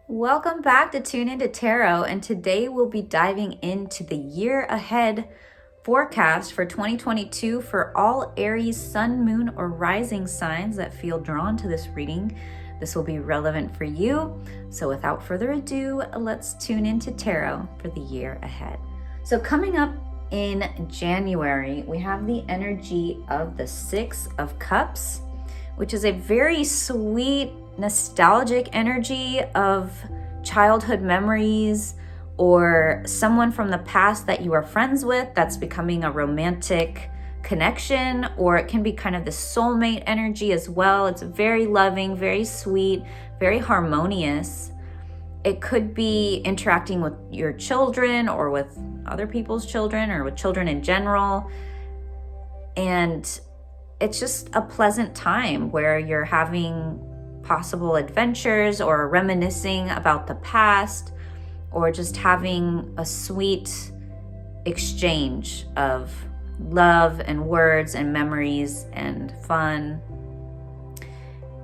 Welcome back to Tune Into Tarot, and today we'll be diving into the year ahead forecast for 2022 for all Aries, Sun, Moon, or Rising signs that feel drawn to this reading. This will be relevant for you. So without further ado, let's tune into tarot for the year ahead. So coming up in January, we have the energy of the Six of Cups, which is a very sweet, nostalgic energy of childhood memories or someone from the past that you are friends with that's becoming a romantic connection, or it can be kind of the soulmate energy as well. It's very loving, very sweet, very harmonious. It could be interacting with your children or with other people's children or with children in general. And it's just a pleasant time where you're having possible adventures or reminiscing about the past, or just having a sweet exchange of love and words and memories and fun.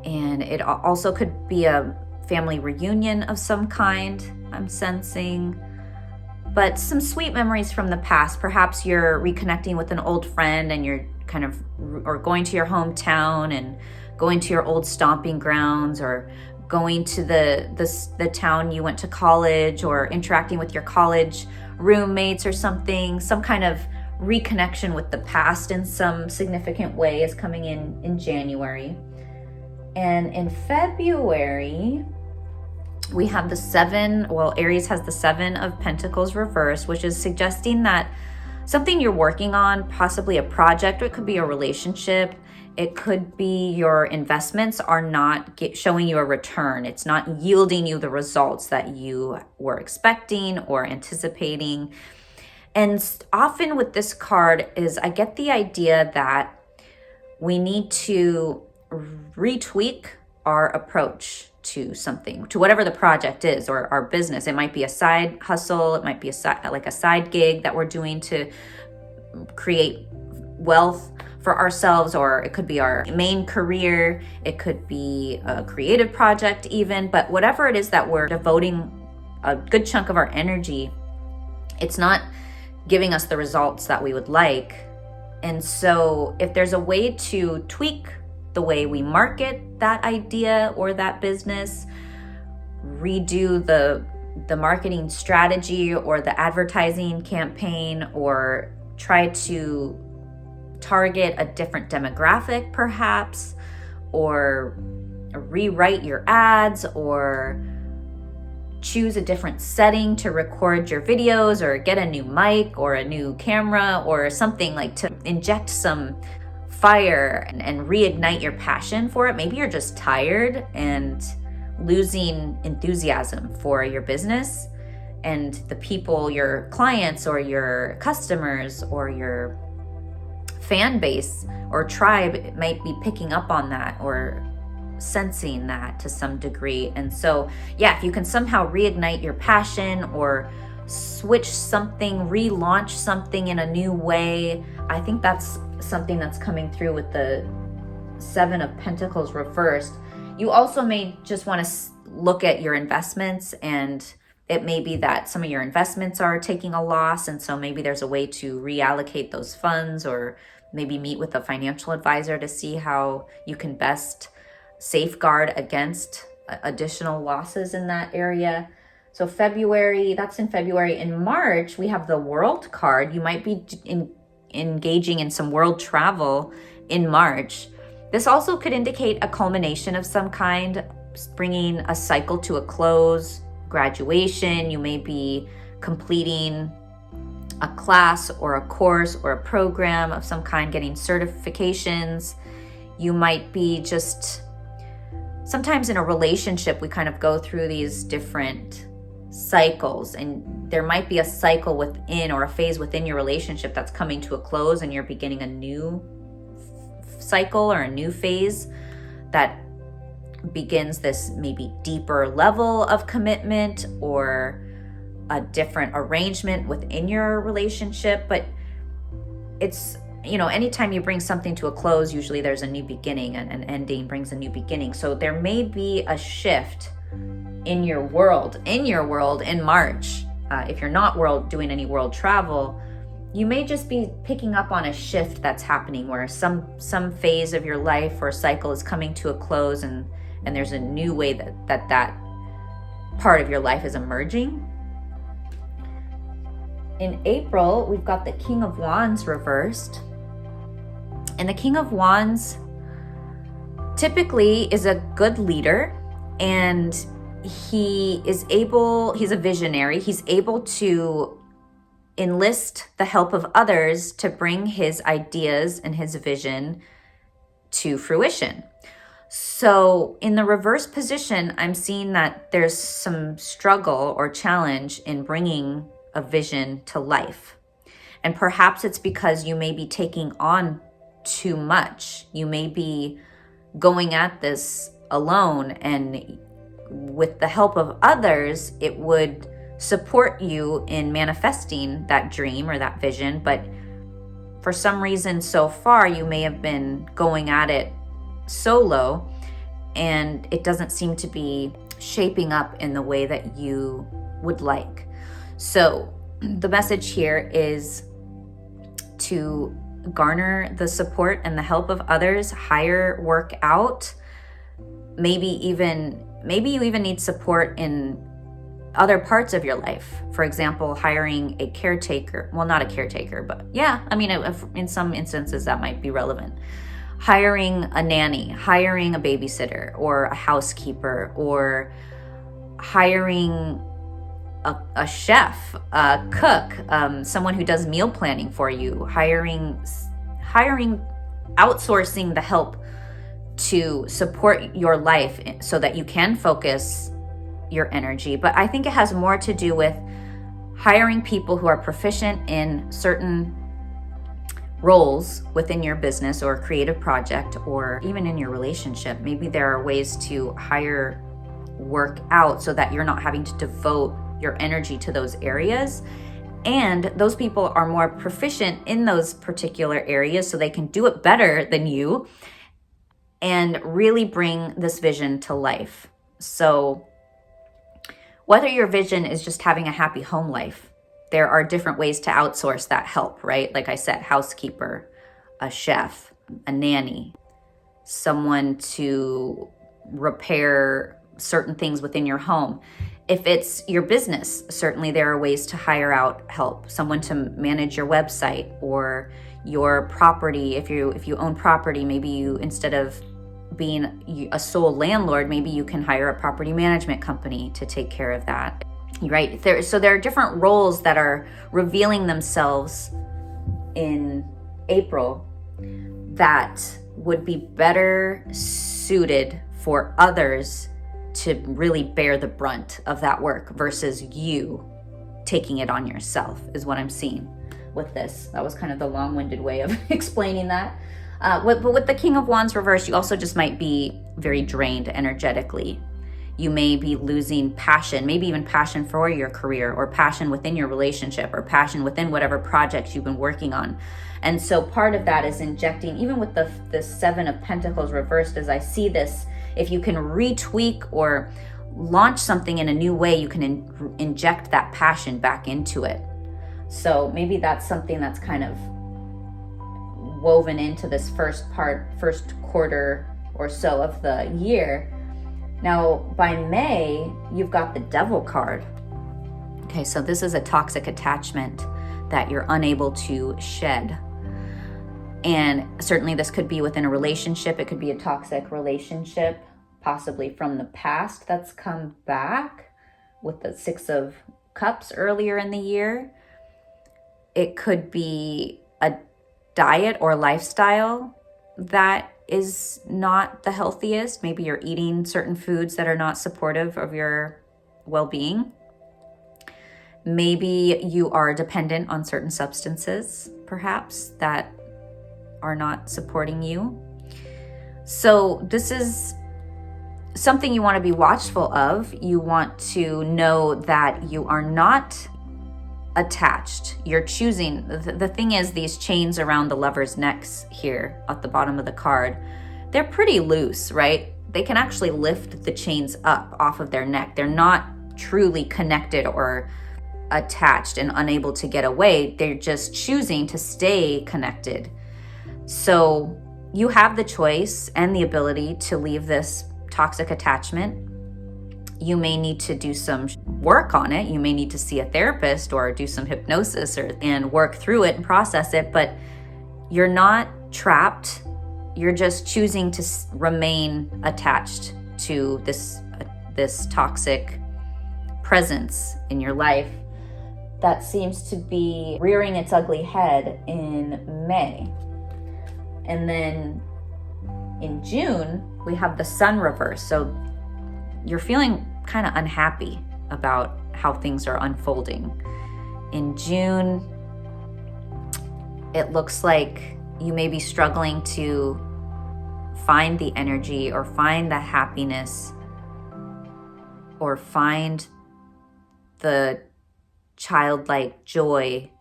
And it also could be a family reunion of some kind, I'm sensing. But some sweet memories from the past. Perhaps you're reconnecting with an old friend and you're or going to your hometown and going to your old stomping grounds, or going to the town you went to college, or interacting with your college roommates or something. Some kind of reconnection with the past in some significant way is coming in January. And in February, we have Aries has the Seven of Pentacles reversed, which is suggesting that something you're working on, possibly a project, or it could be a relationship. It could be your investments are not showing you a return. It's not yielding you the results that you were expecting or anticipating. And often with this card is I get the idea that we need to retweak our approach to something, to whatever the project is, or our business. It might be a side hustle. It might be a side gig that we're doing to create wealth for ourselves, or it could be our main career. It could be a creative project even, but whatever it is that we're devoting a good chunk of our energy, it's not giving us the results that we would like. And so if there's a way to tweak the way we market that idea or that business, redo the marketing strategy or the advertising campaign, or try to target a different demographic perhaps, or rewrite your ads, or choose a different setting to record your videos, or get a new mic or a new camera or something, like to inject some fire and reignite your passion for it. Maybe you're just tired and losing enthusiasm for your business, and the people, your clients or your customers or your fan base or tribe might be picking up on that or sensing that to some degree. And so, yeah, if you can somehow reignite your passion or switch something, relaunch something in a new way, I think that's something that's coming through with the Seven of Pentacles reversed. You also may just want to look at your investments, and it may be that some of your investments are taking a loss, and so maybe there's a way to reallocate those funds, or maybe meet with a financial advisor to see how you can best safeguard against additional losses in that area. So February, that's in February. In March, we have the World card. You might be engaging in some world travel in March. This also could indicate a culmination of some kind, bringing a cycle to a close, graduation. You may be completing a class or a course or a program of some kind, getting certifications. You might be just, sometimes in a relationship, we kind of go through these different cycles, and there might be a cycle within, or a phase within your relationship that's coming to a close, and you're beginning a new cycle or a new phase that begins this maybe deeper level of commitment or a different arrangement within your relationship. But it's, anytime you bring something to a close, usually there's a new beginning, and an ending brings a new beginning. So there may be a shift in your world in March. If you're not doing any world travel, you may just be picking up on a shift that's happening where some phase of your life or cycle is coming to a close, and there's a new way that part of your life is emerging. In April, we've got the King of Wands reversed. And the King of Wands typically is a good leader, and he's a visionary. He's able to enlist the help of others to bring his ideas and his vision to fruition. So in the reverse position, I'm seeing that there's some struggle or challenge in bringing a vision to life. And perhaps it's because you may be taking on too much. You may be going at this alone, and with the help of others, it would support you in manifesting that dream or that vision. But for some reason so far, you may have been going at it solo, and it doesn't seem to be shaping up in the way that you would like. So the message here is to garner the support and the help of others, hire work out. Maybe you even need support in other parts of your life. For example, hiring a caretaker. Well, not a caretaker, but yeah, I mean, in some instances that might be relevant. Hiring a nanny, hiring a babysitter or a housekeeper, or hiring a chef, a cook, someone who does meal planning for you, outsourcing the help to support your life so that you can focus your energy. But I think it has more to do with hiring people who are proficient in certain roles within your business or creative project, or even in your relationship. Maybe there are ways to hire work out so that you're not having to devote your energy to those areas, and those people are more proficient in those particular areas so they can do it better than you and really bring this vision to life. So whether your vision is just having a happy home life, there are different ways to outsource that help, right? Like I said, housekeeper, a chef, a nanny, someone to repair certain things within your home. If it's your business, certainly there are ways to hire out help, someone to manage your website or your property. If you own property, maybe you, instead of being a sole landlord, maybe you can hire a property management company to take care of that, right? So there are different roles that are revealing themselves in April that would be better suited for others to really bear the brunt of that work versus you taking it on yourself, is what I'm seeing with this. That was kind of the long-winded way of explaining that. But with the King of Wands reverse, you also just might be very drained energetically. You may be losing passion, maybe even passion for your career, or passion within your relationship, or passion within whatever projects you've been working on. And so part of that is injecting, even with the Seven of Pentacles reversed, as I see this, if you can retweak or launch something in a new way, you can inject that passion back into it. So maybe that's something that's kind of woven into this first quarter or so of the year. Now, by May, you've got the Devil card. Okay, so this is a toxic attachment that you're unable to shed. And certainly this could be within a relationship. It could be a toxic relationship, possibly from the past that's come back with the Six of Cups earlier in the year. It could be a diet or lifestyle that is not the healthiest. Maybe you're eating certain foods that are not supportive of your well-being. Maybe you are dependent on certain substances, perhaps, that are not supporting you. So this is something you want to be watchful of. You want to know that you are not attached. You're choosing. The thing is, these chains around the lover's necks here at the bottom of the card, they're pretty loose, right? they can actually lift the chains up off of their neck. They're not truly connected or attached and unable to get away. They're just choosing to stay connected. So you have the choice and the ability to leave this toxic attachment. You may need to do some work on it. You may need to see a therapist or do some hypnosis and work through it and process it, but you're not trapped. You're just choosing to remain attached to this toxic presence in your life that seems to be rearing its ugly head in May. And then in June, we have the sun reverse. So you're feeling kind of unhappy about how things are unfolding. In June, it looks like you may be struggling to find the energy or find the happiness or find the childlike joy.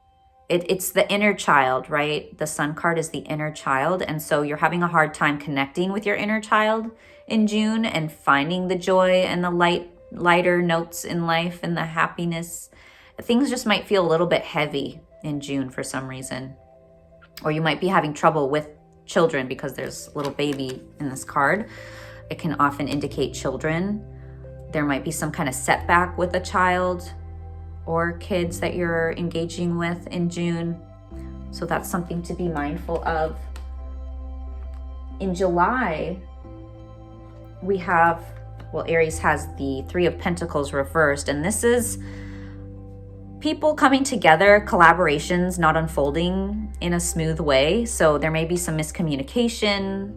It's the inner child, right? The sun card is the inner child. And so you're having a hard time connecting with your inner child in June and finding the joy and the lighter notes in life and the happiness. Things just might feel a little bit heavy in June for some reason. Or you might be having trouble with children because there's a little baby in this card. It can often indicate children. There might be some kind of setback with a child or kids that you're engaging with in June. So that's something to be mindful of. In July, we have, Aries has the Three of Pentacles reversed, and this is people coming together, collaborations not unfolding in a smooth way. So there may be some miscommunication,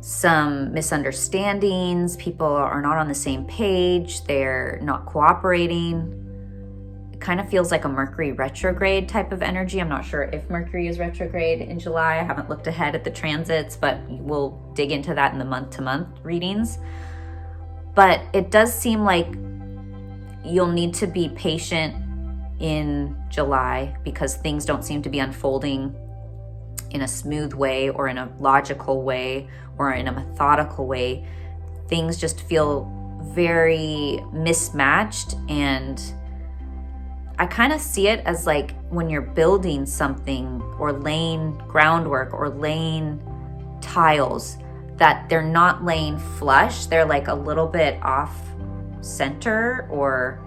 some misunderstandings. People are not on the same page. They're not cooperating. It kind of feels like a Mercury retrograde type of energy. I'm not sure if Mercury is retrograde in July. I haven't looked ahead at the transits, but we'll dig into that in the month-to-month readings. But it does seem like you'll need to be patient in July because things don't seem to be unfolding in a smooth way or in a logical way or in a methodical way. Things just feel very mismatched, and I kind of see it as like when you're building something or laying groundwork or laying tiles, that they're not laying flush. They're like a little bit off center or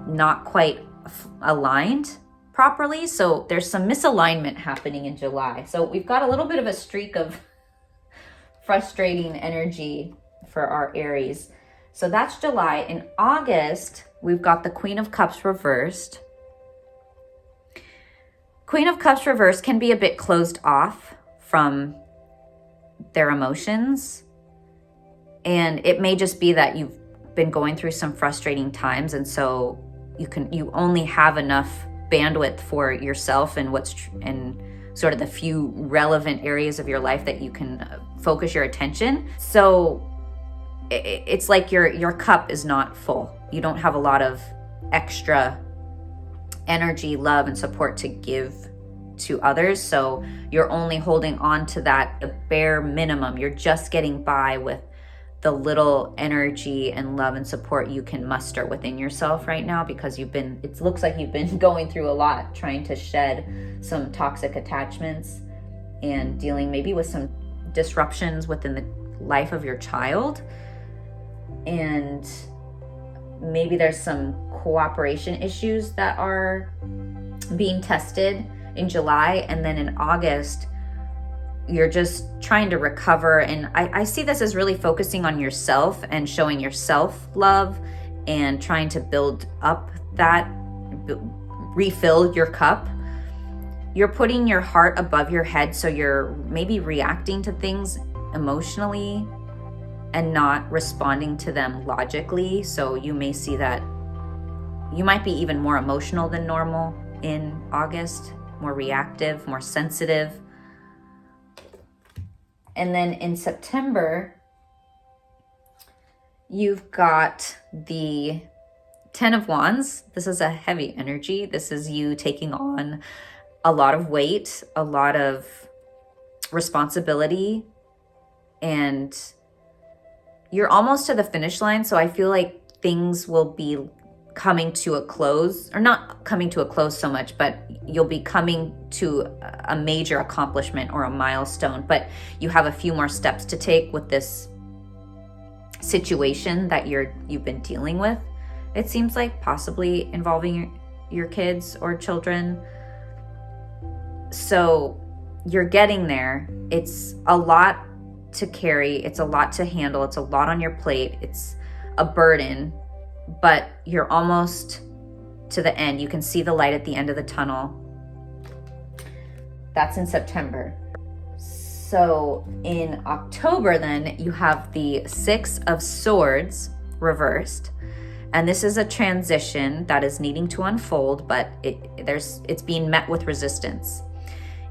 not quite aligned properly. So there's some misalignment happening in July. So we've got a little bit of a streak of frustrating energy for our Aries. So that's July. In August, we've got the Queen of Cups reversed. Queen of Cups reversed can be a bit closed off from their emotions. And it may just be that you've been going through some frustrating times, and so you only have enough bandwidth for yourself and and sort of the few relevant areas of your life that you can focus your attention. So it's like your cup is not full. You don't have a lot of extra energy, love, and support to give to others. So you're only holding on to that, the bare minimum. You're just getting by with the little energy and love and support you can muster within yourself right now, because it looks like you've been going through a lot, trying to shed some toxic attachments and dealing maybe with some disruptions within the life of your child. And maybe there's some cooperation issues that are being tested in July. And then in August, you're just trying to recover. And I see this as really focusing on yourself and showing yourself love and trying to build up that, refill your cup. You're putting your heart above your head. So you're maybe reacting to things emotionally and not responding to them logically. So you may see that you might be even more emotional than normal in August, more reactive, more sensitive. And then in September, you've got the 10 of Wands. This is a heavy energy. This is you taking on a lot of weight, a lot of responsibility, and you're almost to the finish line. So I feel like things will be coming to a close, or not coming to a close so much, but you'll be coming to a major accomplishment or a milestone. But you have a few more steps to take with this situation that you've been dealing with. It seems like possibly involving your kids or children. So you're getting there. It's a lot to carry. It's a lot to handle. It's a lot on your plate. It's a burden, but you're almost to the end. You can see the light at the end of the tunnel. That's in September. So in October, then you have the Six of Swords reversed. And this is a transition that is needing to unfold, but it's being met with resistance.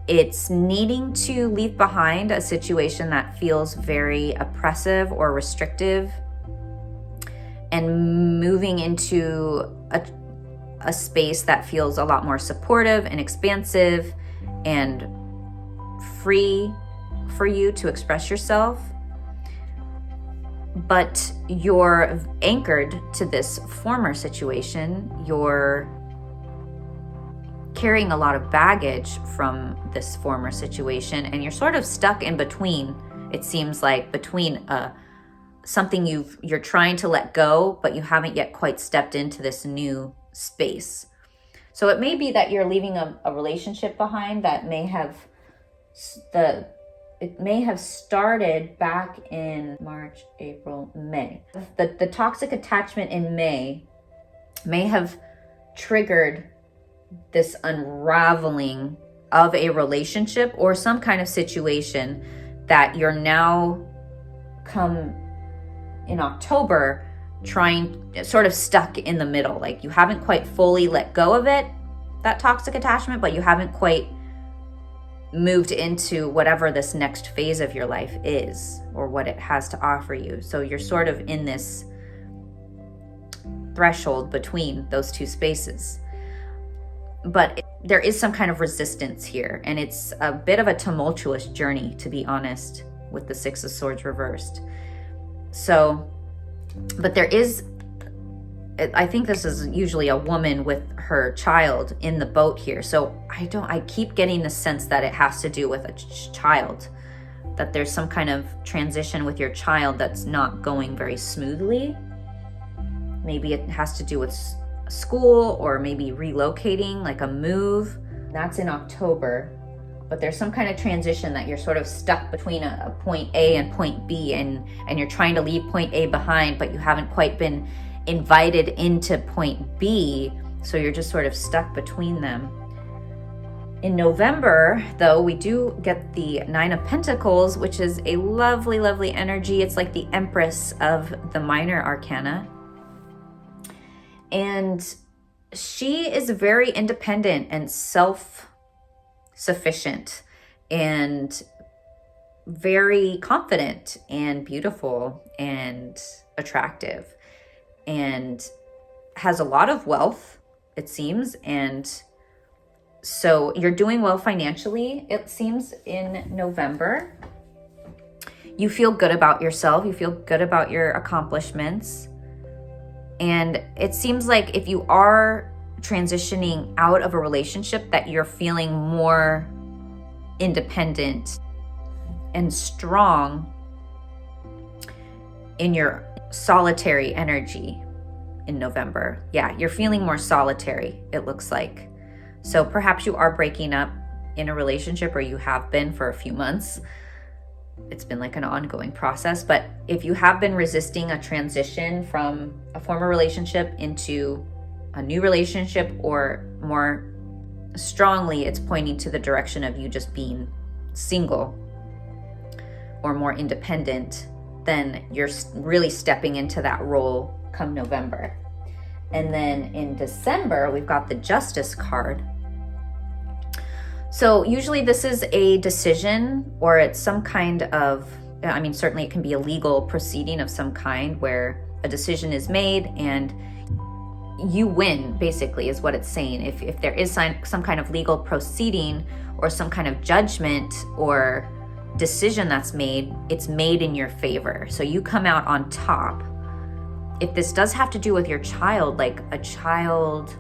It's needing to leave behind a situation that feels very oppressive or restrictive, and moving into a space that feels a lot more supportive and expansive and free for you to express yourself. But you're anchored to this former situation. You're carrying a lot of baggage from this former situation, and you're sort of stuck in between. It seems like between something you're trying to let go, but you haven't yet quite stepped into this new space. So it may be that you're leaving a relationship behind that may have started back in March, April, May. The toxic attachment in May have triggered this unraveling of a relationship or some kind of situation that you're now come in October sort of stuck in the middle. Like you haven't quite fully let go of it, that toxic attachment, but you haven't quite moved into whatever this next phase of your life is or what it has to offer you. So you're sort of in this threshold between those two spaces. But there is some kind of resistance here, and it's a bit of a tumultuous journey, to be honest, with the Six of Swords reversed. So, but there is, I think this is usually a woman with her child in the boat here. So I keep getting the sense that it has to do with a child, that there's some kind of transition with your child that's not going very smoothly. Maybe it has to do with school, or maybe relocating, like a move. That's in October. But there's some kind of transition that you're sort of stuck between a point A and point B, and you're trying to leave point A behind, but you haven't quite been invited into point B, so you're just sort of stuck between them. In November, though, we do get the Nine of Pentacles, which is a lovely, lovely energy. It's like the Empress of the minor arcana. And she is very independent and self-sufficient and very confident and beautiful and attractive, and has a lot of wealth, it seems. And so you're doing well financially, it seems, in November. You feel good about yourself. You feel good about your accomplishments. And it seems like if you are transitioning out of a relationship, that you're feeling more independent and strong in your solitary energy in November. Yeah, you're feeling more solitary, it looks like. So perhaps you are breaking up in a relationship, or you have been for a few months. It's been like an ongoing process. But if you have been resisting a transition from a former relationship into a new relationship, or more strongly, it's pointing to the direction of you just being single or more independent, then you're really stepping into that role come November. And then in December, we've got the Justice card. So usually this is a decision, or it's some kind of, I mean, certainly it can be a legal proceeding of some kind where a decision is made and you win, basically, is what it's saying. If there is some kind of legal proceeding or some kind of judgment or decision that's made, it's made in your favor. So you come out on top. If this does have to do with your child, like a child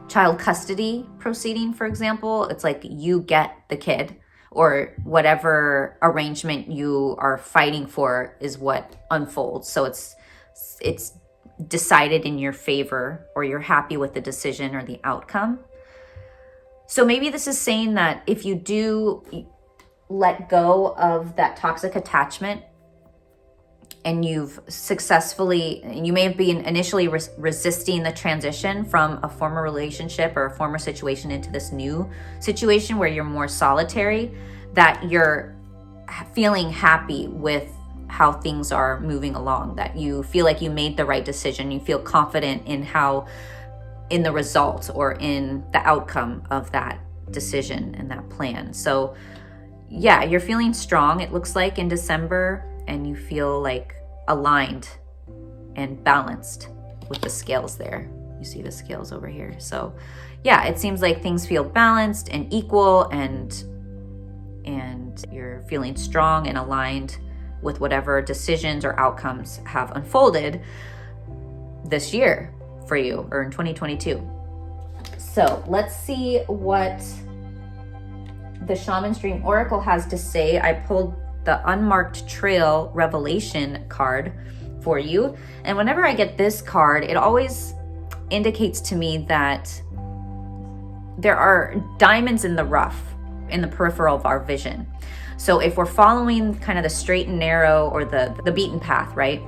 custody proceeding, for example, it's like you get the kid, or whatever arrangement you are fighting for is what unfolds. So it's decided in your favor, or you're happy with the decision or the outcome. So maybe this is saying that if you do let go of that toxic attachment, and you've successfully, you may have been initially resisting the transition from a former relationship or a former situation into this new situation where you're more solitary, that you're feeling happy with how things are moving along, that you feel like you made the right decision, you feel confident in the result or in the outcome of that decision and that plan. So yeah, you're feeling strong, it looks like, in December, and you feel like aligned and balanced with the scales there. You see the scales over here. So yeah, it seems like things feel balanced and equal, and you're feeling strong and aligned with whatever decisions or outcomes have unfolded this year for you, or in 2022. So let's see what the Shaman's Dream Oracle has to say. I pulled the Unmarked Trail Revelation card for you. And whenever I get this card, it always indicates to me that there are diamonds in the rough, in the peripheral of our vision. So if we're following kind of the straight and narrow, or the beaten path, right,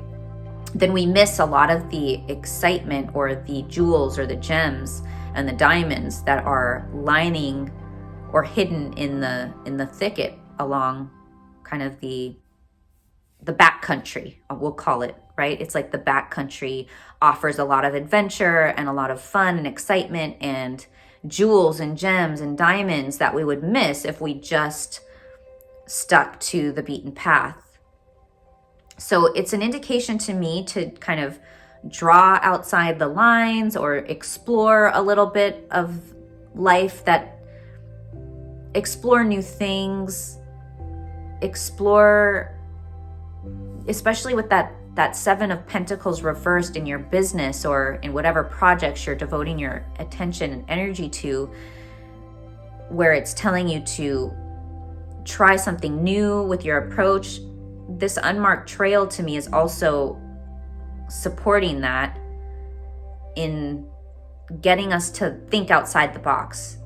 then we miss a lot of the excitement, or the jewels or the gems and the diamonds that are lining or hidden in the thicket along kind of the back country, we'll call it, right? It's like the back country offers a lot of adventure and a lot of fun and excitement and jewels and gems and diamonds that we would miss if we just stuck to the beaten path. So it's an indication to me to kind of draw outside the lines, or explore a little bit of life, explore new things, explore, especially with that Seven of Pentacles reversed in your business, or in whatever projects you're devoting your attention and energy to, where it's telling you to try something new with your approach. This unmarked trail to me is also supporting that, in getting us to think outside the box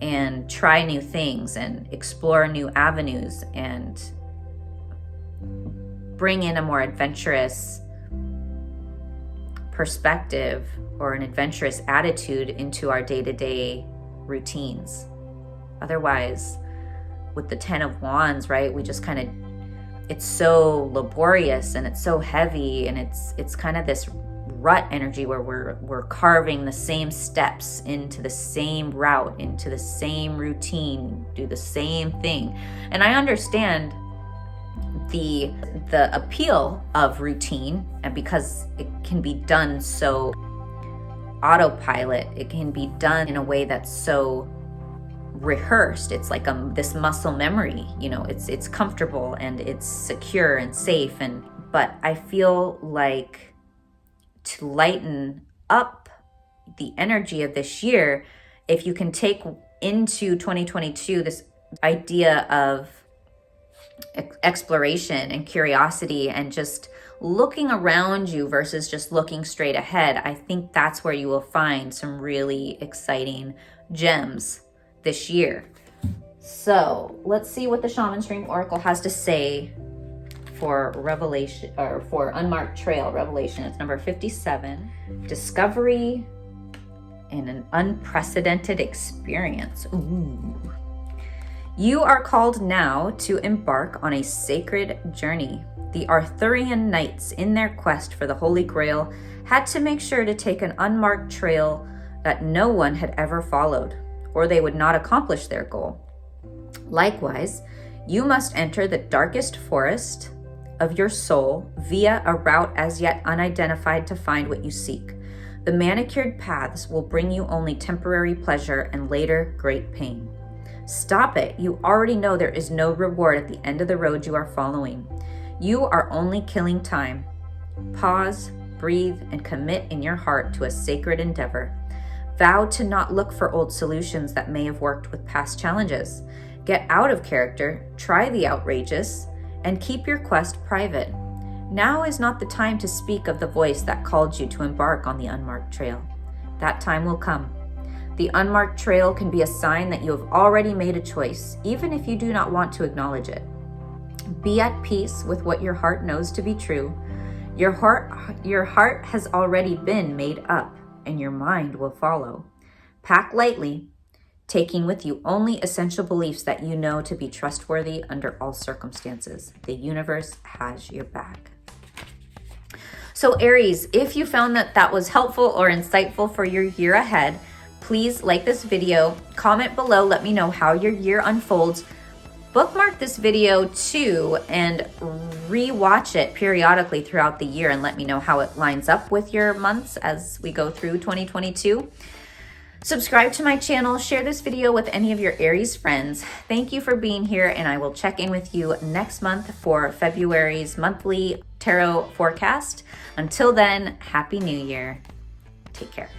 and try new things and explore new avenues and bring in a more adventurous perspective, or an adventurous attitude into our day-to-day routines. Otherwise, with the Ten of Wands, right, we just kind of, it's so laborious and it's so heavy, and it's kind of this rut energy where we're carving the same steps into the same route, into the same routine, do the same thing. And I understand the appeal of routine, and because it can be done so autopilot, it can be done in a way that's so rehearsed. It's like this muscle memory, it's comfortable and it's secure and safe. But I feel like, to lighten up the energy of this year, if you can take into 2022 this idea of exploration and curiosity, and just looking around you versus just looking straight ahead, I think that's where you will find some really exciting gems this year. So let's see what the Shaman's Dream Oracle has to say for Revelation, or for Unmarked Trail Revelation. It's number 57, Discovery and an Unprecedented Experience. Ooh. You are called now to embark on a sacred journey. The Arthurian knights, in their quest for the Holy Grail, had to make sure to take an unmarked trail that no one had ever followed, or they would not accomplish their goal. Likewise, you must enter the darkest forest of your soul via a route as yet unidentified to find what you seek. The manicured paths will bring you only temporary pleasure and later great pain. Stop it. You already know there is no reward at the end of the road you are following. You are only killing time. Pause, breathe, and commit in your heart to a sacred endeavor. Vow to not look for old solutions that may have worked with past challenges. Get out of character, try the outrageous, and keep your quest private. Now is not the time to speak of the voice that called you to embark on the unmarked trail. That time will come. The unmarked trail can be a sign that you have already made a choice, even if you do not want to acknowledge it. Be at peace with what your heart knows to be true. Your heart has already been made up, and your mind will follow. Pack lightly, taking with you only essential beliefs that you know to be trustworthy under all circumstances. The universe has your back. So Aries, if you found that was helpful or insightful for your year ahead, please like this video, comment below, let me know how your year unfolds. Bookmark this video too and re-watch it periodically throughout the year and let me know how it lines up with your months as we go through 2022. Subscribe to my channel, share this video with any of your Aries friends. Thank you for being here, and I will check in with you next month for February's monthly tarot forecast. Until then, Happy New Year. Take care.